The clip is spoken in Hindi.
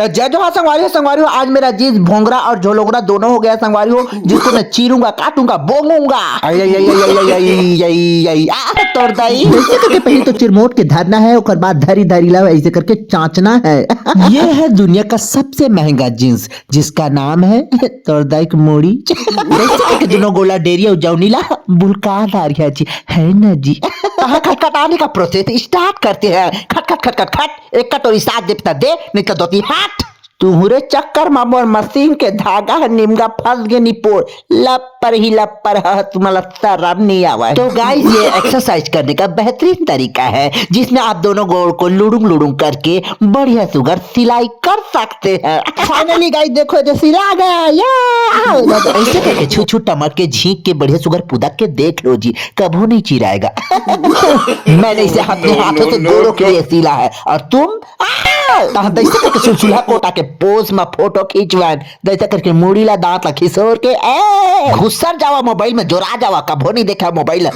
तो जय जोहार संगवारी हो आज मेरा जीज भोंगरा और झोलोगरा दोनों हो गया संगवारी हो, जिसको मैं चीरूंगा काटूंगा बोंगूंगा। तोड़ दाई ऐसे करके पहले तो चिरमोट के धरना है, और बाद धरी धरी ला ऐसे करके चाचना है। ये है दुनिया का सबसे महंगा जींस जिसका नाम है तोड़दाई की मोड़ी। के दोनों गोला डेरिया उजाउनीला बुलका दारिया जी है ना जी। खटखटाने का प्रोसेस स्टार्ट करते हैं। खट खट खट खट खट एक कटोरी साथ देता दे नहीं तो दोती हाथ तुम्हारे चक्कर में मोर मशीन के धागा निमगा फंस गए निपोर लपर ही लपर तुम्हारा शर्म नहीं आवा। तो गाइस ये एक्सरसाइज करने का बेहतरीन तरीका है जिसमें आप दोनों गोड़ को लुड़ुंग लुड़ुंग करके बढ़िया सुगर सिलाई कर सकते हैं। फाइनली गाइस देखो जो सिला गया या ऐसे करके छू छू टमक के झींक के बढ़िया सुगर पुदक के देख लो जी, कभू नहीं चिराएगा। मैंने इसे अपने हाथों से गोड़ों के लिए सिला है और तुम दैसे करके सुलसुला कोटा के पोज में फोटो खींचवान दैसे करके मुड़ीला दांत ला खिसोर के घुसर जावा मोबाइल में जोरा जावा, कभो नहीं देखा मोबाइल।